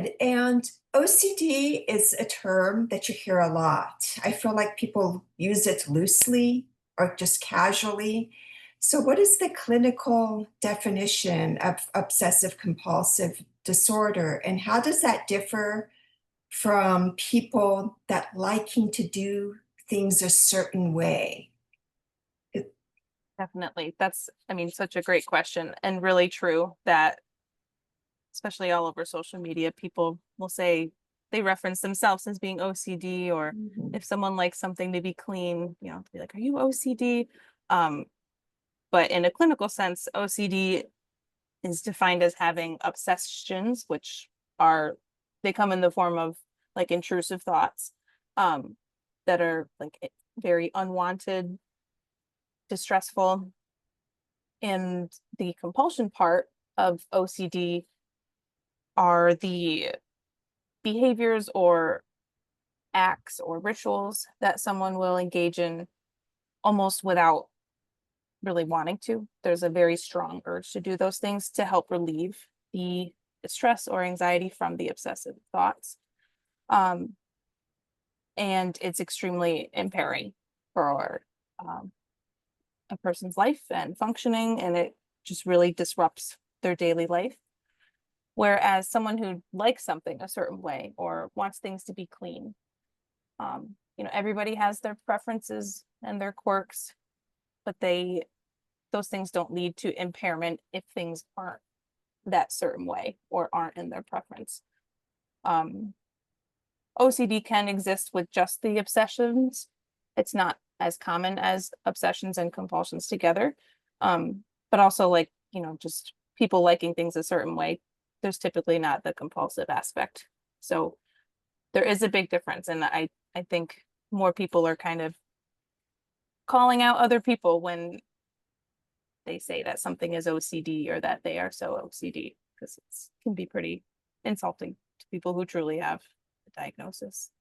good. And OCD is a term that you hear a lot. I feel like people use it loosely or just casually. So, what is the clinical definition of obsessive compulsive disorder, and how does that differ from people that liking to do things a certain way? It- Definitely. That's, I mean, such a great question and really true that, especially all over social media, people will say they reference themselves as being OCD, or Mhm. if someone likes something to be clean, they'll be like, "Are you OCD?" Um, but in a clinical sense, OCD is defined as having obsessions, which are they come in the form of like intrusive thoughts, um, that are like very unwanted, distressful. And the compulsion part of OCD are the behaviors or acts or rituals that someone will engage in almost without really wanting to. There's a very strong urge to do those things to help relieve the stress or anxiety from the obsessive thoughts. Um, and it's extremely impairing for um, a person's life and functioning, and it just really disrupts their daily life. Whereas someone who likes something a certain way or wants things to be clean, everybody has their preferences and their quirks, but those things don't lead to impairment if things aren't that certain way or aren't in their preference. Um, OCD can exist with just the obsessions. It's not as common as obsessions and compulsions together. But also just people liking things a certain way, there's typically not the compulsive aspect. So there is a big difference. And I think more people are kind of calling out other people when they say that something is OCD or that they are so OCD, because it can be pretty insulting to people who truly have a diagnosis.